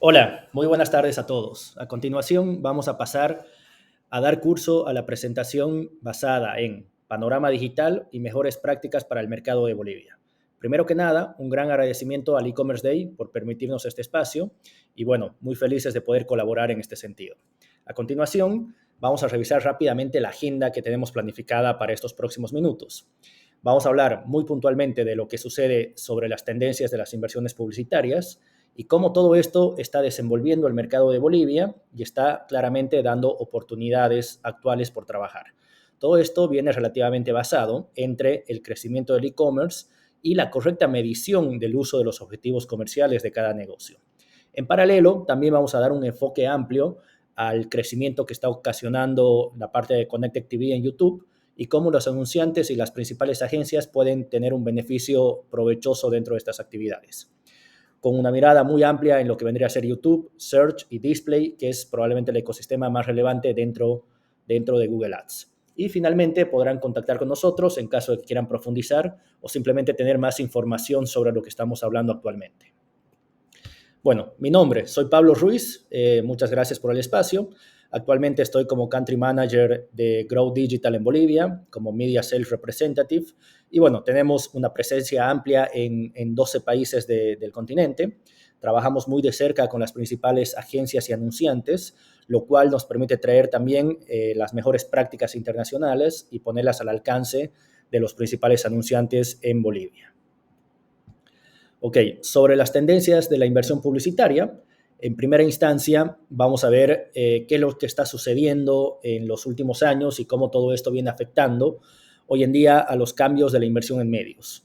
Hola, muy buenas tardes a todos. A continuación vamos a pasar a dar curso a la presentación basada en panorama digital y mejores prácticas para el mercado de Bolivia. Primero que nada, un gran agradecimiento al e-commerce Day por permitirnos este espacio y bueno, muy felices de poder colaborar en este sentido. A continuación, vamos a revisar rápidamente la agenda que tenemos planificada para estos próximos minutos. Vamos a hablar muy puntualmente de lo que sucede sobre las tendencias de las inversiones publicitarias y cómo todo esto está desenvolviendo el mercado de Bolivia y está claramente dando oportunidades actuales por trabajar. Todo esto viene relativamente basado entre el crecimiento del e-commerce y la correcta medición del uso de los objetivos comerciales de cada negocio. En paralelo, también vamos a dar un enfoque amplio al crecimiento que está ocasionando la parte de Connected TV en YouTube y cómo los anunciantes y las principales agencias pueden tener un beneficio provechoso dentro de estas actividades, con una mirada muy amplia en lo que vendría a ser YouTube, Search y Display, que es probablemente el ecosistema más relevante dentro de Google Ads. Y finalmente podrán contactar con nosotros en caso de que quieran profundizar o simplemente tener más información sobre lo que estamos hablando actualmente. Bueno, mi nombre, soy Pablo Ruiz, muchas gracias por el espacio. Actualmente estoy como Country Manager de Grow Digital en Bolivia, como Media Sales Representative. Y bueno, tenemos una presencia amplia en 12 países del continente. Trabajamos muy de cerca con las principales agencias y anunciantes, lo cual nos permite traer también las mejores prácticas internacionales y ponerlas al alcance de los principales anunciantes en Bolivia. Ok, sobre las tendencias de la inversión publicitaria, en primera instancia vamos a ver qué es lo que está sucediendo en los últimos años y cómo todo esto viene afectando hoy en día a los cambios de la inversión en medios.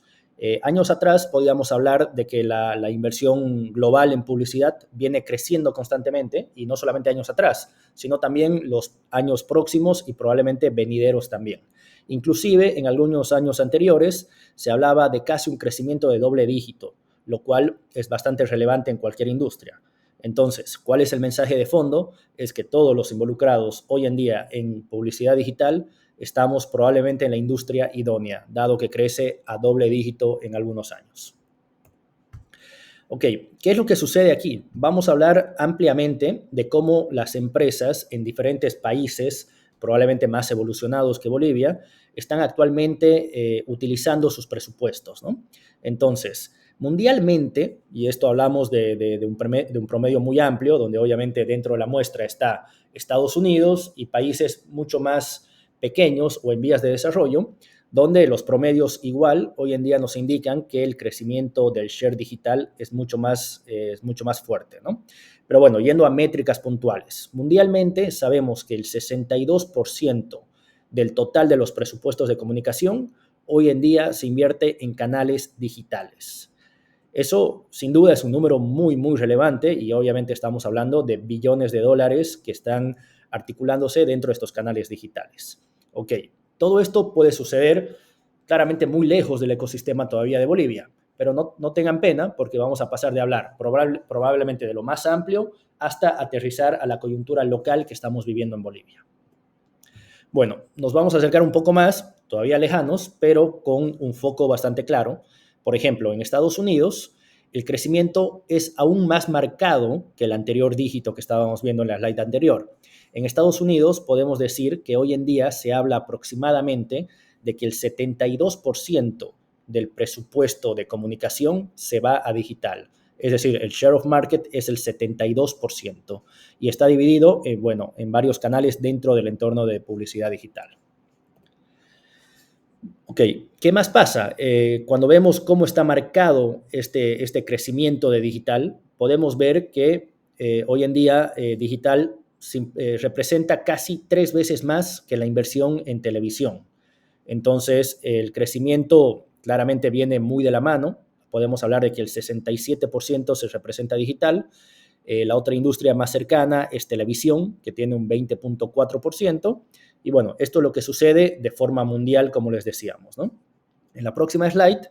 Años atrás podíamos hablar de que la inversión global en publicidad viene creciendo constantemente, y no solamente años atrás, sino también los años próximos y probablemente venideros también. Inclusive en algunos años anteriores se hablaba de casi un crecimiento de doble dígito, lo cual es bastante relevante en cualquier industria. Entonces, ¿cuál es el mensaje de fondo? Es que todos los involucrados hoy en día en publicidad digital estamos probablemente en la industria idónea, dado que crece a doble dígito en algunos años. Ok, ¿qué es lo que sucede aquí? Vamos a hablar ampliamente de cómo las empresas en diferentes países, probablemente más evolucionados que Bolivia, están actualmente utilizando sus presupuestos, ¿no? Entonces, mundialmente, y esto hablamos de un promedio muy amplio, donde obviamente dentro de la muestra está Estados Unidos y países mucho más pequeños o en vías de desarrollo, donde los promedios igual hoy en día nos indican que el crecimiento del share digital es mucho más fuerte, ¿no? Pero bueno, yendo a métricas puntuales, mundialmente sabemos que el 62% del total de los presupuestos de comunicación hoy en día se invierte en canales digitales. Eso sin duda es un número muy, muy relevante, y obviamente estamos hablando de billones de dólares que están articulándose dentro de estos canales digitales. Ok, todo esto puede suceder claramente muy lejos del ecosistema todavía de Bolivia, pero no tengan pena, porque vamos a pasar de hablar probablemente de lo más amplio hasta aterrizar a la coyuntura local que estamos viviendo en Bolivia. Bueno, nos vamos a acercar un poco más, todavía lejanos, pero con un foco bastante claro. Por ejemplo, en Estados Unidos, el crecimiento es aún más marcado que el anterior dígito que estábamos viendo en la slide anterior. En Estados Unidos podemos decir que hoy en día se habla aproximadamente de que el 72% del presupuesto de comunicación se va a digital. Es decir, el share of market es el 72% y está dividido en varios canales dentro del entorno de publicidad digital. Ok, ¿qué más pasa? Cuando vemos cómo está marcado este crecimiento de digital, podemos ver que hoy en día digital representa casi 3 veces más que la inversión en televisión. Entonces, el crecimiento claramente viene muy de la mano. Podemos hablar de que el 67% se representa digital. La otra industria más cercana es televisión, que tiene un 20.4%. Y bueno, esto es lo que sucede de forma mundial, como les decíamos, ¿no? En la próxima slide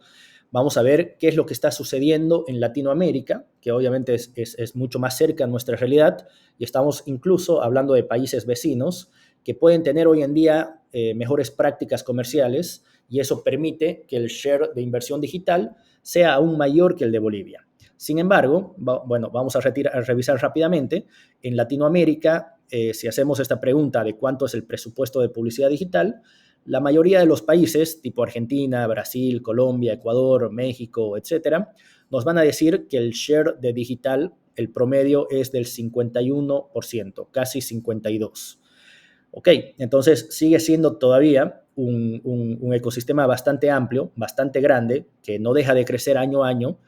vamos a ver qué es lo que está sucediendo en Latinoamérica, que obviamente es mucho más cerca a nuestra realidad, y estamos incluso hablando de países vecinos que pueden tener hoy en día mejores prácticas comerciales, y eso permite que el share de inversión digital sea aún mayor que el de Bolivia. Sin embargo, bueno, vamos a revisar rápidamente. En Latinoamérica, si hacemos esta pregunta de cuánto es el presupuesto de publicidad digital, la mayoría de los países, tipo Argentina, Brasil, Colombia, Ecuador, México, etcétera, nos van a decir que el share de digital, el promedio es del 51%, casi 52%. Ok, entonces sigue siendo todavía un ecosistema bastante amplio, bastante grande, que no deja de crecer año a año,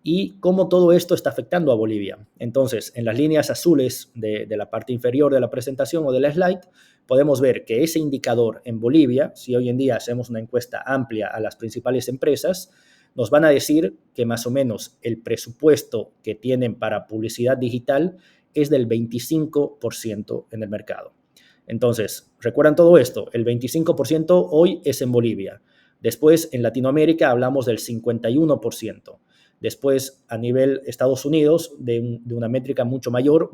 y cómo todo esto está afectando a Bolivia. Entonces, en las líneas azules de la parte inferior de la presentación o de la slide, podemos ver que ese indicador en Bolivia, si hoy en día hacemos una encuesta amplia a las principales empresas, nos van a decir que más o menos el presupuesto que tienen para publicidad digital es del 25% en el mercado. Entonces, recuerdan todo esto, el 25% hoy es en Bolivia. Después, en Latinoamérica hablamos del 51%. Después, a nivel Estados Unidos, de una métrica mucho mayor,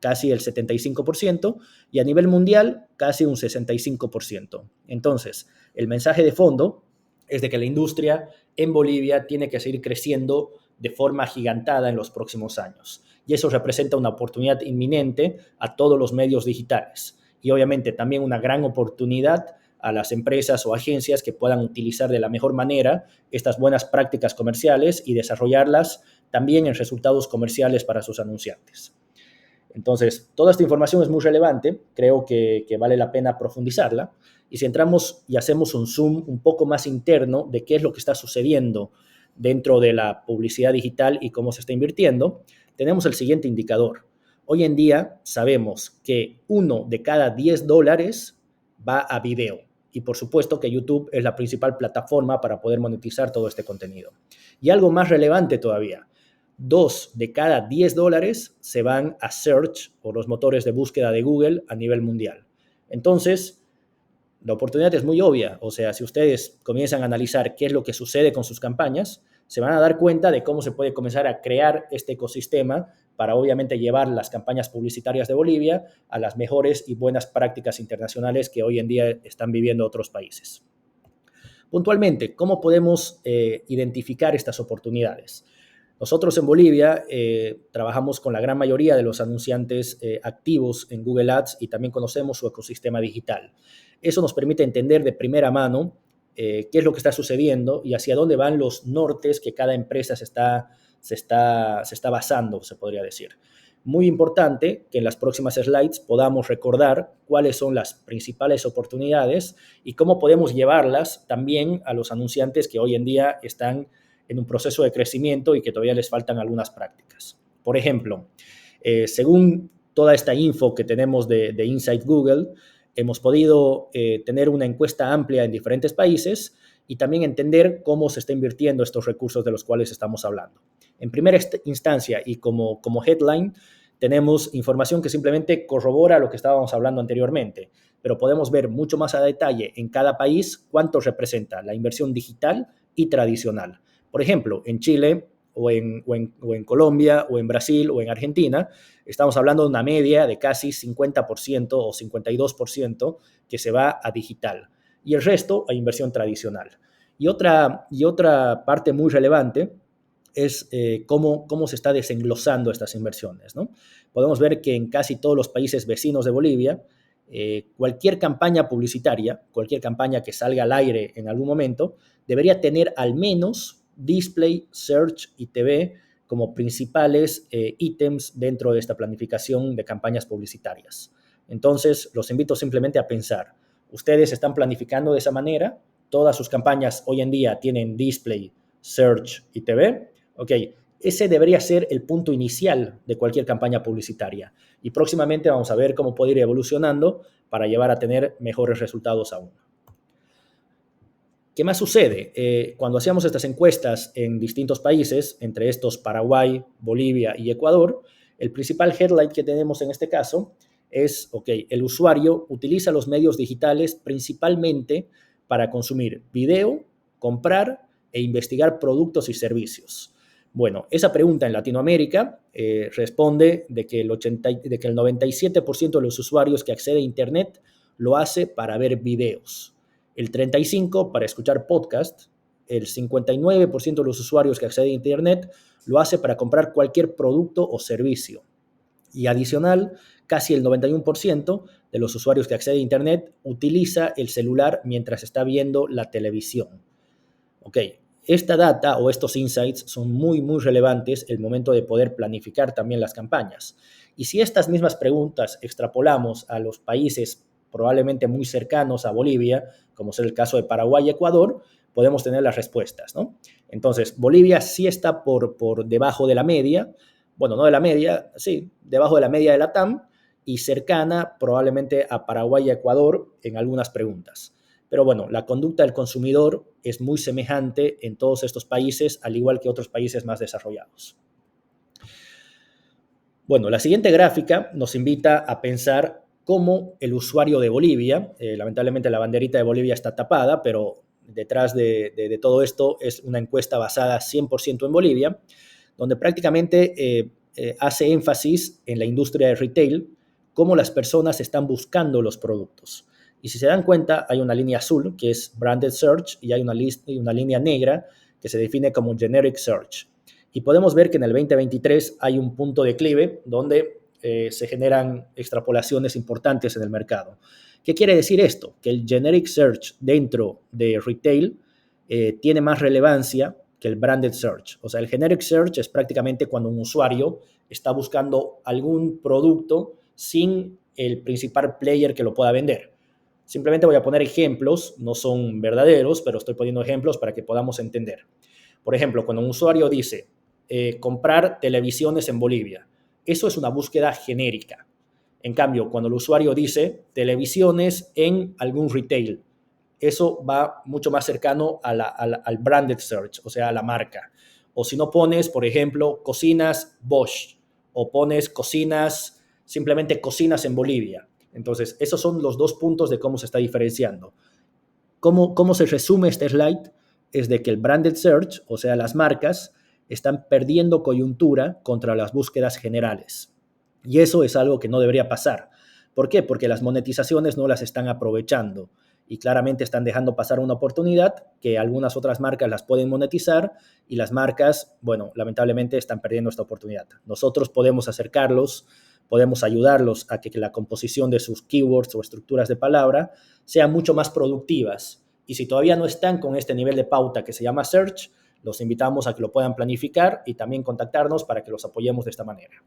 casi el 75%, y a nivel mundial, casi un 65%. Entonces, el mensaje de fondo es de que la industria en Bolivia tiene que seguir creciendo de forma agigantada en los próximos años. Y eso representa una oportunidad inminente a todos los medios digitales. Y obviamente también una gran oportunidad a las empresas o agencias que puedan utilizar de la mejor manera estas buenas prácticas comerciales y desarrollarlas también en resultados comerciales para sus anunciantes. Entonces, toda esta información es muy relevante, creo que vale la pena profundizarla. Y si entramos y hacemos un zoom un poco más interno de qué es lo que está sucediendo dentro de la publicidad digital y cómo se está invirtiendo, tenemos el siguiente indicador. Hoy en día sabemos que 1 de cada 10 dólares va a video. Y por supuesto que YouTube es la principal plataforma para poder monetizar todo este contenido. Y algo más relevante todavía, 2 de cada 10 dólares se van a search o los motores de búsqueda de Google a nivel mundial. Entonces, la oportunidad es muy obvia. O sea, si ustedes comienzan a analizar qué es lo que sucede con sus campañas, se van a dar cuenta de cómo se puede comenzar a crear este ecosistema para obviamente llevar las campañas publicitarias de Bolivia a las mejores y buenas prácticas internacionales que hoy en día están viviendo otros países. Puntualmente, ¿cómo podemos identificar estas oportunidades? Nosotros en Bolivia trabajamos con la gran mayoría de los anunciantes activos en Google Ads y también conocemos su ecosistema digital. Eso nos permite entender de primera mano qué es lo que está sucediendo y hacia dónde van los nortes que cada empresa se está basando, se podría decir. Muy importante que en las próximas slides podamos recordar cuáles son las principales oportunidades y cómo podemos llevarlas también a los anunciantes que hoy en día están en un proceso de crecimiento y que todavía les faltan algunas prácticas. Por ejemplo, según toda esta info que tenemos de Inside Google, hemos podido tener una encuesta amplia en diferentes países y también entender cómo se está invirtiendo estos recursos de los cuales estamos hablando. En primera instancia y como headline, tenemos información que simplemente corrobora lo que estábamos hablando anteriormente, pero podemos ver mucho más a detalle en cada país cuánto representa la inversión digital y tradicional. Por ejemplo, en Chile o en Colombia o en Brasil o en Argentina, estamos hablando de una media de casi 50% o 52% que se va a digital y el resto a inversión tradicional. Y otra parte muy relevante es cómo se está desenglosando estas inversiones, ¿no? Podemos ver que en casi todos los países vecinos de Bolivia, cualquier campaña publicitaria, cualquier campaña que salga al aire en algún momento, debería tener al menos display, search y TV como principales ítems dentro de esta planificación de campañas publicitarias. Entonces, los invito simplemente a pensar, ¿ustedes están planificando de esa manera? ¿Todas sus campañas hoy en día tienen display, search y TV? Ok, ese debería ser el punto inicial de cualquier campaña publicitaria. Y próximamente vamos a ver cómo puede ir evolucionando para llevar a tener mejores resultados aún. ¿Qué más sucede? Cuando hacíamos estas encuestas en distintos países, entre estos Paraguay, Bolivia y Ecuador, el principal headline que tenemos en este caso es, ok, el usuario utiliza los medios digitales principalmente para consumir video, comprar e investigar productos y servicios. Bueno, esa pregunta en Latinoamérica responde de que el 97% de los usuarios que accede a Internet lo hace para ver videos, el 35% para escuchar podcast, el 59% de los usuarios que acceden a Internet lo hace para comprar cualquier producto o servicio. Y adicional, casi el 91% de los usuarios que acceden a Internet utiliza el celular mientras está viendo la televisión. Ok, esta data o estos insights son muy, muy relevantes el momento de poder planificar también las campañas. Y si estas mismas preguntas extrapolamos a los países probablemente muy cercanos a Bolivia, como es el caso de Paraguay y Ecuador, podemos tener las respuestas, ¿no? Entonces, Bolivia sí está por debajo de la media, bueno, no de la media, sí, debajo de la media de la TAM y cercana probablemente a Paraguay y Ecuador en algunas preguntas. Pero bueno, la conducta del consumidor es muy semejante en todos estos países, al igual que otros países más desarrollados. Bueno, la siguiente gráfica nos invita a pensar cómo el usuario de Bolivia, lamentablemente la banderita de Bolivia está tapada, pero detrás de todo esto es una encuesta basada 100% en Bolivia, donde prácticamente hace énfasis en la industria de retail, cómo las personas están buscando los productos. Y si se dan cuenta, hay una línea azul, que es Branded Search, y hay una línea negra, que se define como Generic Search. Y podemos ver que en el 2023 hay un punto de declive donde se generan extrapolaciones importantes en el mercado. ¿Qué quiere decir esto? Que el Generic Search dentro de retail tiene más relevancia que el Branded Search. O sea, el Generic Search es prácticamente cuando un usuario está buscando algún producto sin el principal player que lo pueda vender. Simplemente voy a poner ejemplos, no son verdaderos, pero estoy poniendo ejemplos para que podamos entender. Por ejemplo, cuando un usuario dice comprar televisiones en Bolivia, eso es una búsqueda genérica. En cambio, cuando el usuario dice televisiones en algún retail, eso va mucho más cercano al branded search, o sea, a la marca. O si no pones, por ejemplo, cocinas Bosch o pones cocinas, simplemente cocinas en Bolivia. Entonces, esos son los dos puntos de cómo se está diferenciando. ¿Cómo se resume este slide? Es de que el branded search, o sea, las marcas, están perdiendo coyuntura contra las búsquedas generales. Y eso es algo que no debería pasar. ¿Por qué? Porque las monetizaciones no las están aprovechando y claramente están dejando pasar una oportunidad que algunas otras marcas las pueden monetizar y las marcas, bueno, lamentablemente están perdiendo esta oportunidad. Nosotros podemos acercarlos, podemos ayudarlos a que la composición de sus keywords o estructuras de palabra sean mucho más productivas. Y si todavía no están con este nivel de pauta que se llama search, los invitamos a que lo puedan planificar y también contactarnos para que los apoyemos de esta manera.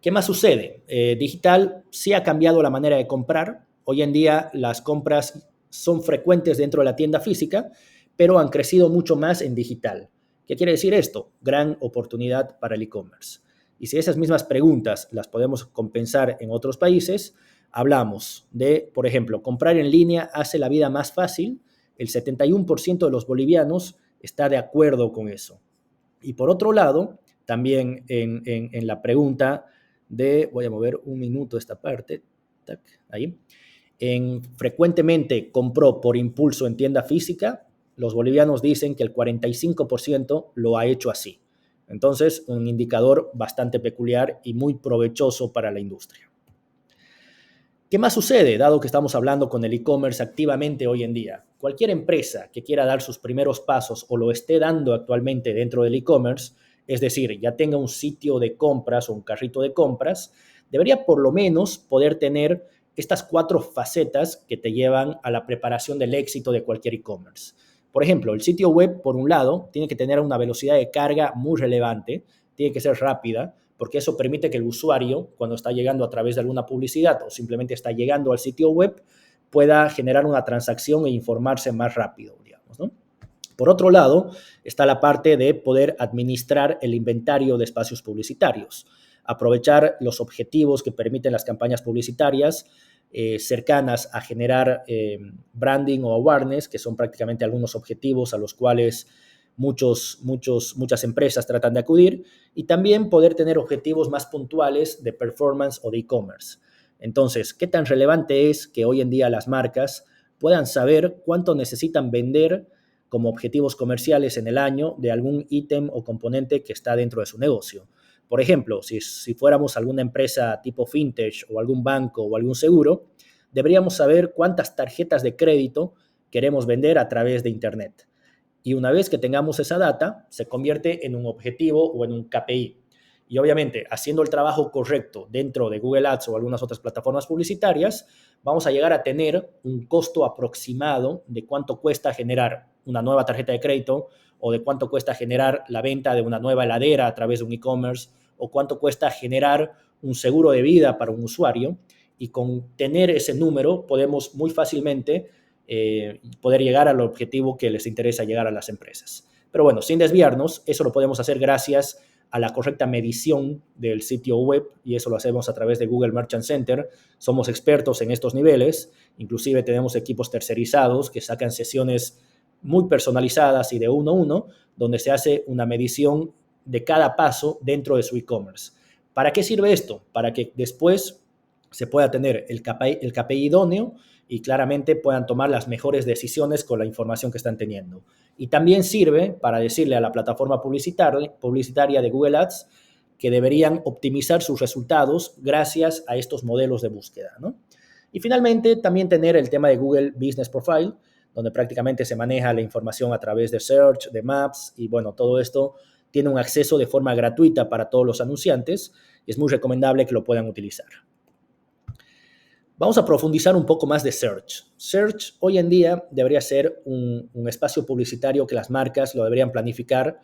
¿Qué más sucede? Digital sí ha cambiado la manera de comprar. Hoy en día las compras son frecuentes dentro de la tienda física, pero han crecido mucho más en digital. ¿Qué quiere decir esto? Gran oportunidad para el e-commerce. Y si esas mismas preguntas las podemos compensar en otros países, hablamos de, por ejemplo, comprar en línea hace la vida más fácil. El 71% de los bolivianos está de acuerdo con eso. Y por otro lado, también en la pregunta voy a mover un minuto esta parte, tac, ahí, frecuentemente compró por impulso en tienda física, los bolivianos dicen que el 45% lo ha hecho así. Entonces, un indicador bastante peculiar y muy provechoso para la industria. ¿Qué más sucede, dado que estamos hablando con el e-commerce activamente hoy en día? Cualquier empresa que quiera dar sus primeros pasos o lo esté dando actualmente dentro del e-commerce, es decir, ya tenga un sitio de compras o un carrito de compras, debería por lo menos poder tener estas 4 facetas que te llevan a la preparación del éxito de cualquier e-commerce. Por ejemplo, el sitio web, por un lado, tiene que tener una velocidad de carga muy relevante, tiene que ser rápida, porque eso permite que el usuario, cuando está llegando a través de alguna publicidad o simplemente está llegando al sitio web, pueda generar una transacción e informarse más rápido, digamos, ¿no? Por otro lado, está la parte de poder administrar el inventario de espacios publicitarios, aprovechar los objetivos que permiten las campañas publicitarias cercanas a generar branding o awareness, que son prácticamente algunos objetivos a los cuales muchas empresas tratan de acudir, y también poder tener objetivos más puntuales de performance o de e-commerce. Entonces, ¿qué tan relevante es que hoy en día las marcas puedan saber cuánto necesitan vender como objetivos comerciales en el año de algún ítem o componente que está dentro de su negocio? Por ejemplo, si fuéramos alguna empresa tipo fintech o algún banco o algún seguro, deberíamos saber cuántas tarjetas de crédito queremos vender a través de Internet. y una vez que tengamos esa data, se convierte en un objetivo o en un KPI. Y obviamente, haciendo el trabajo correcto dentro de Google Ads o algunas otras plataformas publicitarias, vamos a llegar a tener un costo aproximado de cuánto cuesta generar una nueva tarjeta de crédito o de cuánto cuesta generar la venta de una nueva heladera a través de un e-commerce o cuánto cuesta generar un seguro de vida para un usuario. Y con tener ese número podemos muy fácilmente poder llegar al objetivo que les interesa llegar a las empresas. Pero bueno, sin desviarnos, eso lo podemos hacer gracias a la correcta medición del sitio web y eso lo hacemos a través de Google Merchant Center. Somos expertos en estos niveles, inclusive tenemos equipos tercerizados que sacan sesiones muy personalizadas y de uno a uno, donde se hace una medición de cada paso dentro de su e-commerce. ¿Para qué sirve esto? Para que después se pueda tener el KPI idóneo y claramente puedan tomar las mejores decisiones con la información que están teniendo. Y también sirve para decirle a la plataforma publicitaria de Google Ads que deberían optimizar sus resultados gracias a estos modelos de búsqueda, ¿no? Y finalmente, también tener el tema de Google Business Profile, donde prácticamente se maneja la información a través de Search, de Maps, y bueno, todo esto tiene un acceso de forma gratuita para todos los anunciantes y es muy recomendable que lo puedan utilizar. Vamos a profundizar un poco más de Search. Search hoy en día debería ser un espacio publicitario que las marcas lo deberían planificar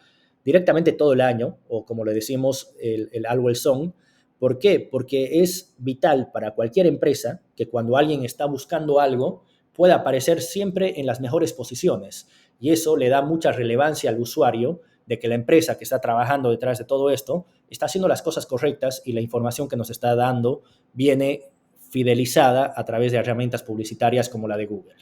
directamente todo el año, o como le decimos, el always on. ¿Por qué? Porque es vital para cualquier empresa que cuando alguien está buscando algo pueda aparecer siempre en las mejores posiciones. Y eso le da mucha relevancia al usuario de que la empresa que está trabajando detrás de todo esto está haciendo las cosas correctas y la información que nos está dando viene fidelizada a través de herramientas publicitarias como la de Google.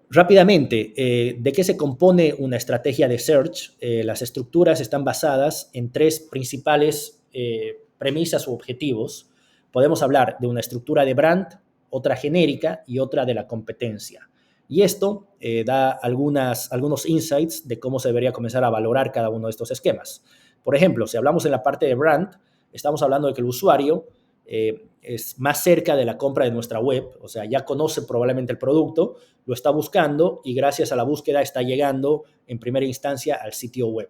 Rápidamente, ¿de qué se compone una estrategia de search? Las estructuras están basadas en tres principales premisas u objetivos. Podemos hablar de una estructura de brand, otra genérica y otra de la competencia. Y esto da algunos insights de cómo se debería comenzar a valorar cada uno de estos esquemas. Por ejemplo, si hablamos en la parte de brand, estamos hablando de que el usuario es más cerca de la compra de nuestra web, o sea, ya conoce probablemente el producto, lo está buscando y gracias a la búsqueda está llegando en primera instancia al sitio web.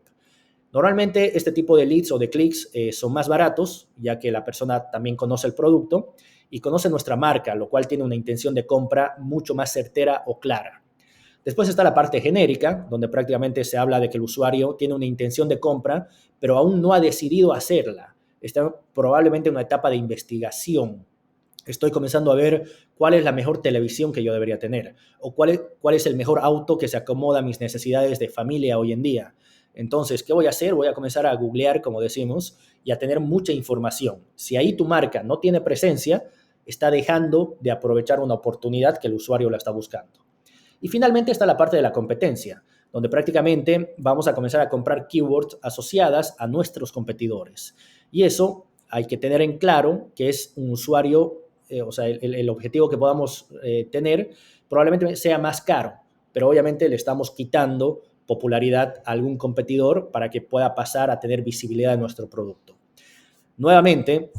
Normalmente este tipo de leads o de clics son más baratos, ya que la persona también conoce el producto y conoce nuestra marca, lo cual tiene una intención de compra mucho más certera o clara. Después está la parte genérica, donde prácticamente se habla de que el usuario tiene una intención de compra, pero aún no ha decidido hacerla. Está probablemente en una etapa de investigación. Estoy comenzando a ver cuál es la mejor televisión que yo debería tener o cuál es el mejor auto que se acomoda a mis necesidades de familia hoy en día. Entonces, ¿qué voy a hacer? Voy a comenzar a googlear, como decimos, y a tener mucha información. Si ahí tu marca no tiene presencia, está dejando de aprovechar una oportunidad que el usuario la está buscando. Y finalmente está la parte de la competencia, donde prácticamente vamos a comenzar a comprar keywords asociadas a nuestros competidores. Y eso hay que tener en claro que es un usuario, o sea, el objetivo que podamos tener probablemente sea más caro, pero obviamente le estamos quitando popularidad a algún competidor para que pueda pasar a tener visibilidad en nuestro producto. Nuevamente,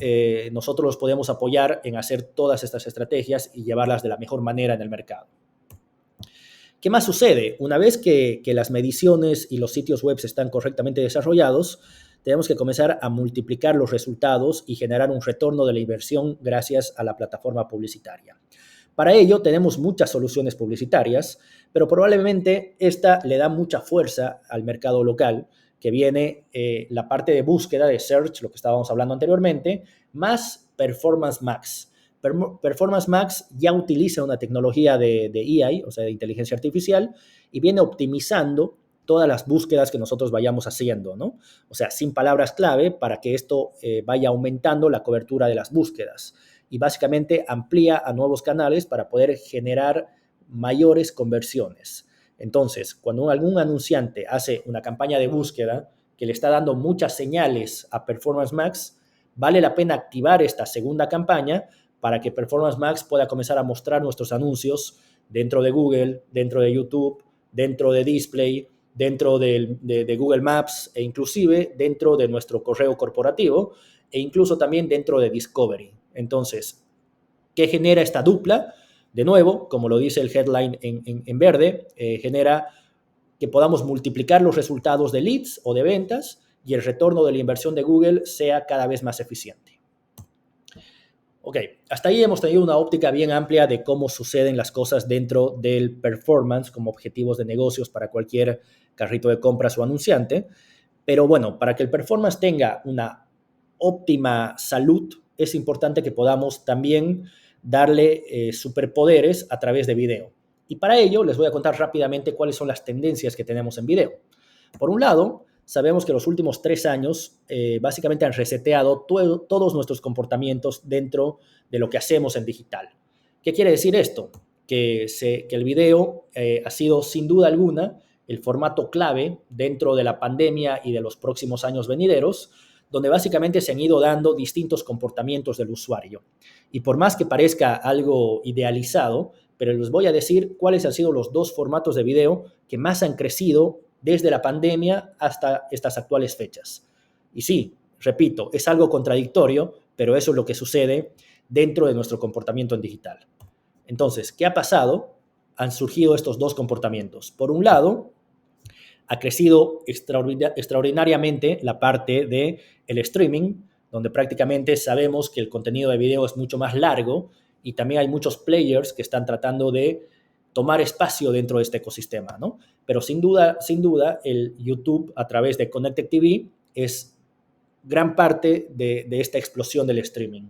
nosotros los podemos apoyar en hacer todas estas estrategias y llevarlas de la mejor manera en el mercado. ¿Qué más sucede? Una vez que las mediciones y los sitios web están correctamente desarrollados, tenemos que comenzar a multiplicar los resultados y generar un retorno de la inversión gracias a la plataforma publicitaria. Para ello tenemos muchas soluciones publicitarias, pero probablemente esta le da mucha fuerza al mercado local, que viene la parte de búsqueda de search, lo que estábamos hablando anteriormente, más Performance Max. Performance Max ya utiliza una tecnología de AI, o sea, de inteligencia artificial, y viene optimizando todas las búsquedas que nosotros vayamos haciendo, ¿no? O sea, sin palabras clave para que esto vaya aumentando la cobertura de las búsquedas. Y básicamente amplía a nuevos canales para poder generar mayores conversiones. Entonces, cuando algún anunciante hace una campaña de búsqueda que le está dando muchas señales a Performance Max, vale la pena activar esta segunda campaña para que Performance Max pueda comenzar a mostrar nuestros anuncios dentro de Google, dentro de YouTube, dentro de Display, dentro de Google Maps e inclusive dentro de nuestro correo corporativo e incluso también dentro de Discovery. Entonces, ¿qué genera esta dupla? De nuevo, como lo dice el headline en verde, genera que podamos multiplicar los resultados de leads o de ventas y el retorno de la inversión de Google sea cada vez más eficiente. Ok, hasta ahí hemos tenido una óptica bien amplia de cómo suceden las cosas dentro del performance como objetivos de negocios para cualquier carrito de compras o anunciante. Pero bueno, para que el performance tenga una óptima salud, es importante que podamos también darle superpoderes a través de video. Y para ello les voy a contar rápidamente cuáles son las tendencias que tenemos en video. Por un lado, sabemos que los últimos 3 años básicamente han reseteado todos nuestros comportamientos dentro de lo que hacemos en digital. ¿Qué quiere decir esto? Que el video ha sido sin duda alguna el formato clave dentro de la pandemia y de los próximos años venideros, donde básicamente se han ido dando distintos comportamientos del usuario. Y por más que parezca algo idealizado, pero les voy a decir cuáles han sido los 2 formatos de video que más han crecido desde la pandemia hasta estas actuales fechas. Y sí, repito, es algo contradictorio, pero eso es lo que sucede dentro de nuestro comportamiento en digital. Entonces, ¿qué ha pasado? Han surgido estos 2 comportamientos. Por un lado, ha crecido extraordinariamente la parte del streaming, donde prácticamente sabemos que el contenido de video es mucho más largo y también hay muchos players que están tratando de tomar espacio dentro de este ecosistema, ¿no? Pero sin duda, el YouTube a través de Connected TV es gran parte de esta explosión del streaming.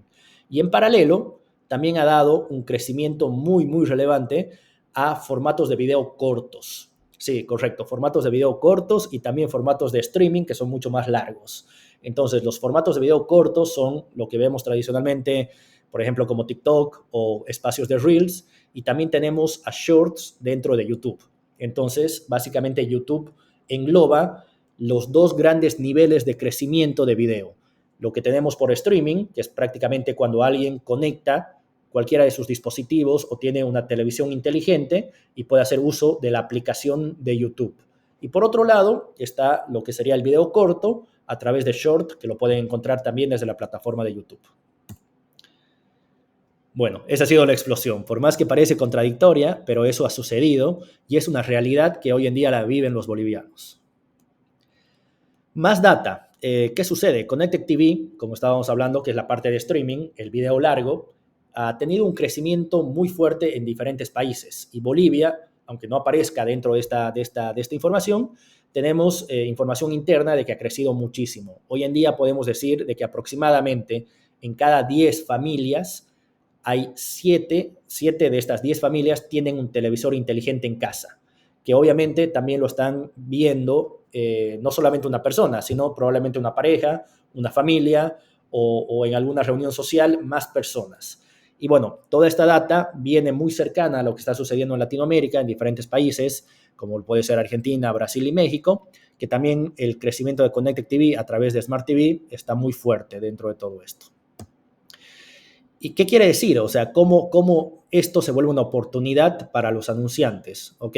Y en paralelo, también ha dado un crecimiento muy, muy relevante a formatos de video cortos. Sí, correcto, formatos de video cortos y también formatos de streaming que son mucho más largos. Entonces, los formatos de video cortos son lo que vemos tradicionalmente, por ejemplo, como TikTok o espacios de Reels, y también tenemos a Shorts dentro de YouTube. Entonces, básicamente YouTube engloba los 2 grandes niveles de crecimiento de video. Lo que tenemos por streaming, que es prácticamente cuando alguien conecta cualquiera de sus dispositivos o tiene una televisión inteligente y puede hacer uso de la aplicación de YouTube. Y por otro lado está lo que sería el video corto a través de Short, que lo pueden encontrar también desde la plataforma de YouTube. Bueno, esa ha sido la explosión. Por más que parece contradictoria, pero eso ha sucedido y es una realidad que hoy en día la viven los bolivianos. Más data. ¿Qué sucede? Connected TV, como estábamos hablando, que es la parte de streaming, el video largo, ha tenido un crecimiento muy fuerte en diferentes países. Y Bolivia, aunque no aparezca dentro de esta información, tenemos información interna de que ha crecido muchísimo. Hoy en día podemos decir de que aproximadamente en cada 10 familias hay 7 de estas 10 familias tienen un televisor inteligente en casa, que obviamente también lo están viendo no solamente una persona, sino probablemente una pareja, una familia o en alguna reunión social, más personas. Y bueno, toda esta data viene muy cercana a lo que está sucediendo en Latinoamérica, en diferentes países, como puede ser Argentina, Brasil y México, que también el crecimiento de Connected TV a través de Smart TV está muy fuerte dentro de todo esto. ¿Y qué quiere decir? O sea, ¿cómo esto se vuelve una oportunidad para los anunciantes? Ok,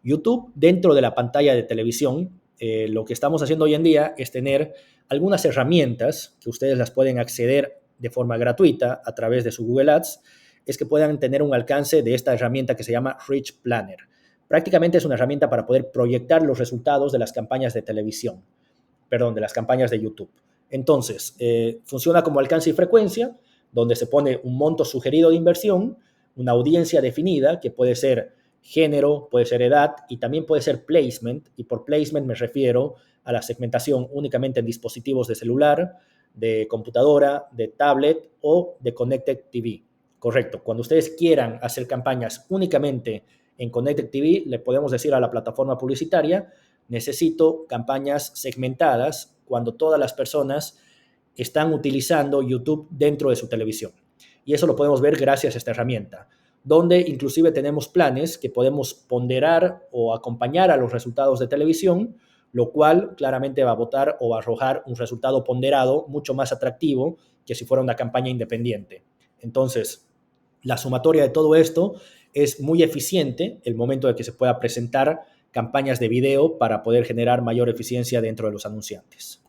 YouTube dentro de la pantalla de televisión, lo que estamos haciendo hoy en día es tener algunas herramientas que ustedes las pueden acceder de forma gratuita a través de su Google Ads, es que puedan tener un alcance de esta herramienta que se llama Rich Planner. Prácticamente es una herramienta para poder proyectar los resultados de las campañas de televisión, perdón, de las campañas de YouTube. Entonces, funciona como alcance y frecuencia, donde se pone un monto sugerido de inversión, una audiencia definida, que puede ser género, puede ser edad y también puede ser placement, y por placement me refiero a la segmentación únicamente en dispositivos de celular, de computadora, de tablet o de Connected TV. Correcto, cuando ustedes quieran hacer campañas únicamente en Connected TV, le podemos decir a la plataforma publicitaria, necesito campañas segmentadas cuando todas las personas están utilizando YouTube dentro de su televisión. Y eso lo podemos ver gracias a esta herramienta, donde inclusive tenemos planes que podemos ponderar o acompañar a los resultados de televisión, lo cual claramente va a votar o va a arrojar un resultado ponderado mucho más atractivo que si fuera una campaña independiente. Entonces, la sumatoria de todo esto es muy eficiente el momento de que se pueda presentar campañas de video para poder generar mayor eficiencia dentro de los anunciantes.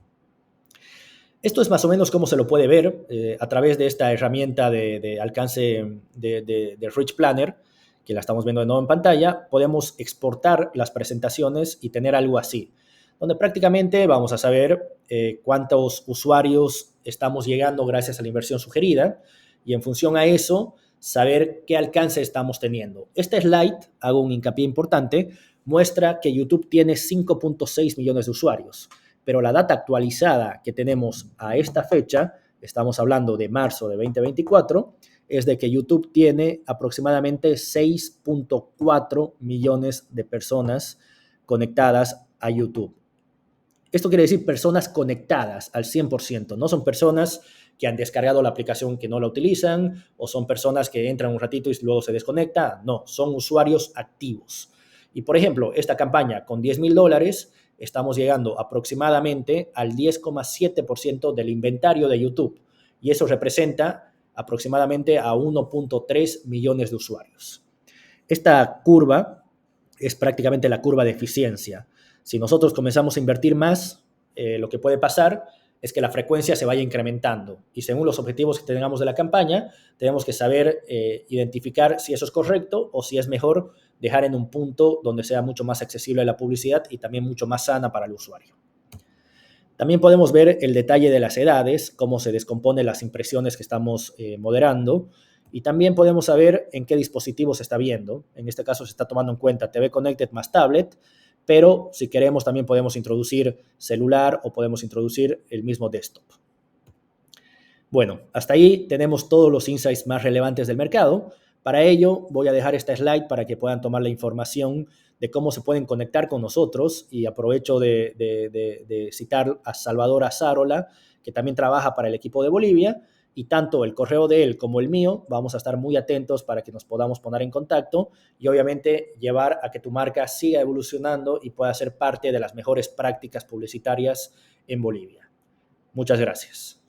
Esto es más o menos cómo se lo puede ver a través de esta herramienta de alcance de Rich Planner, que la estamos viendo de nuevo en pantalla, podemos exportar las presentaciones y tener algo así, donde prácticamente vamos a saber cuántos usuarios estamos llegando gracias a la inversión sugerida y en función a eso, saber qué alcance estamos teniendo. Este slide, hago un hincapié importante, muestra que YouTube tiene 5.6 millones de usuarios, pero la data actualizada que tenemos a esta fecha, estamos hablando de marzo de 2024, es de que YouTube tiene aproximadamente 6.4 millones de personas conectadas a YouTube. Esto quiere decir personas conectadas al 100%, no son personas que han descargado la aplicación que no la utilizan o son personas que entran un ratito y luego se desconectan. No, son usuarios activos. Y por ejemplo, esta campaña con $10,000 estamos llegando aproximadamente al 10,7% del inventario de YouTube y eso representa aproximadamente a 1.3 millones de usuarios. Esta curva es prácticamente la curva de eficiencia. Si nosotros comenzamos a invertir más, lo que puede pasar es que la frecuencia se vaya incrementando y según los objetivos que tengamos de la campaña, tenemos que saber identificar si eso es correcto o si es mejor dejar en un punto donde sea mucho más accesible la publicidad y también mucho más sana para el usuario. También podemos ver el detalle de las edades, cómo se descomponen las impresiones que estamos moderando y también podemos saber en qué dispositivo se está viendo. En este caso se está tomando en cuenta TV Connected más tablet, pero si queremos también podemos introducir celular o podemos introducir el mismo desktop. Bueno, hasta ahí tenemos todos los insights más relevantes del mercado. Para ello voy a dejar esta slide para que puedan tomar la información de cómo se pueden conectar con nosotros y aprovecho de citar a Salvador Azárola, que también trabaja para el equipo de Bolivia, y tanto el correo de él como el mío vamos a estar muy atentos para que nos podamos poner en contacto y obviamente llevar a que tu marca siga evolucionando y pueda ser parte de las mejores prácticas publicitarias en Bolivia. Muchas gracias.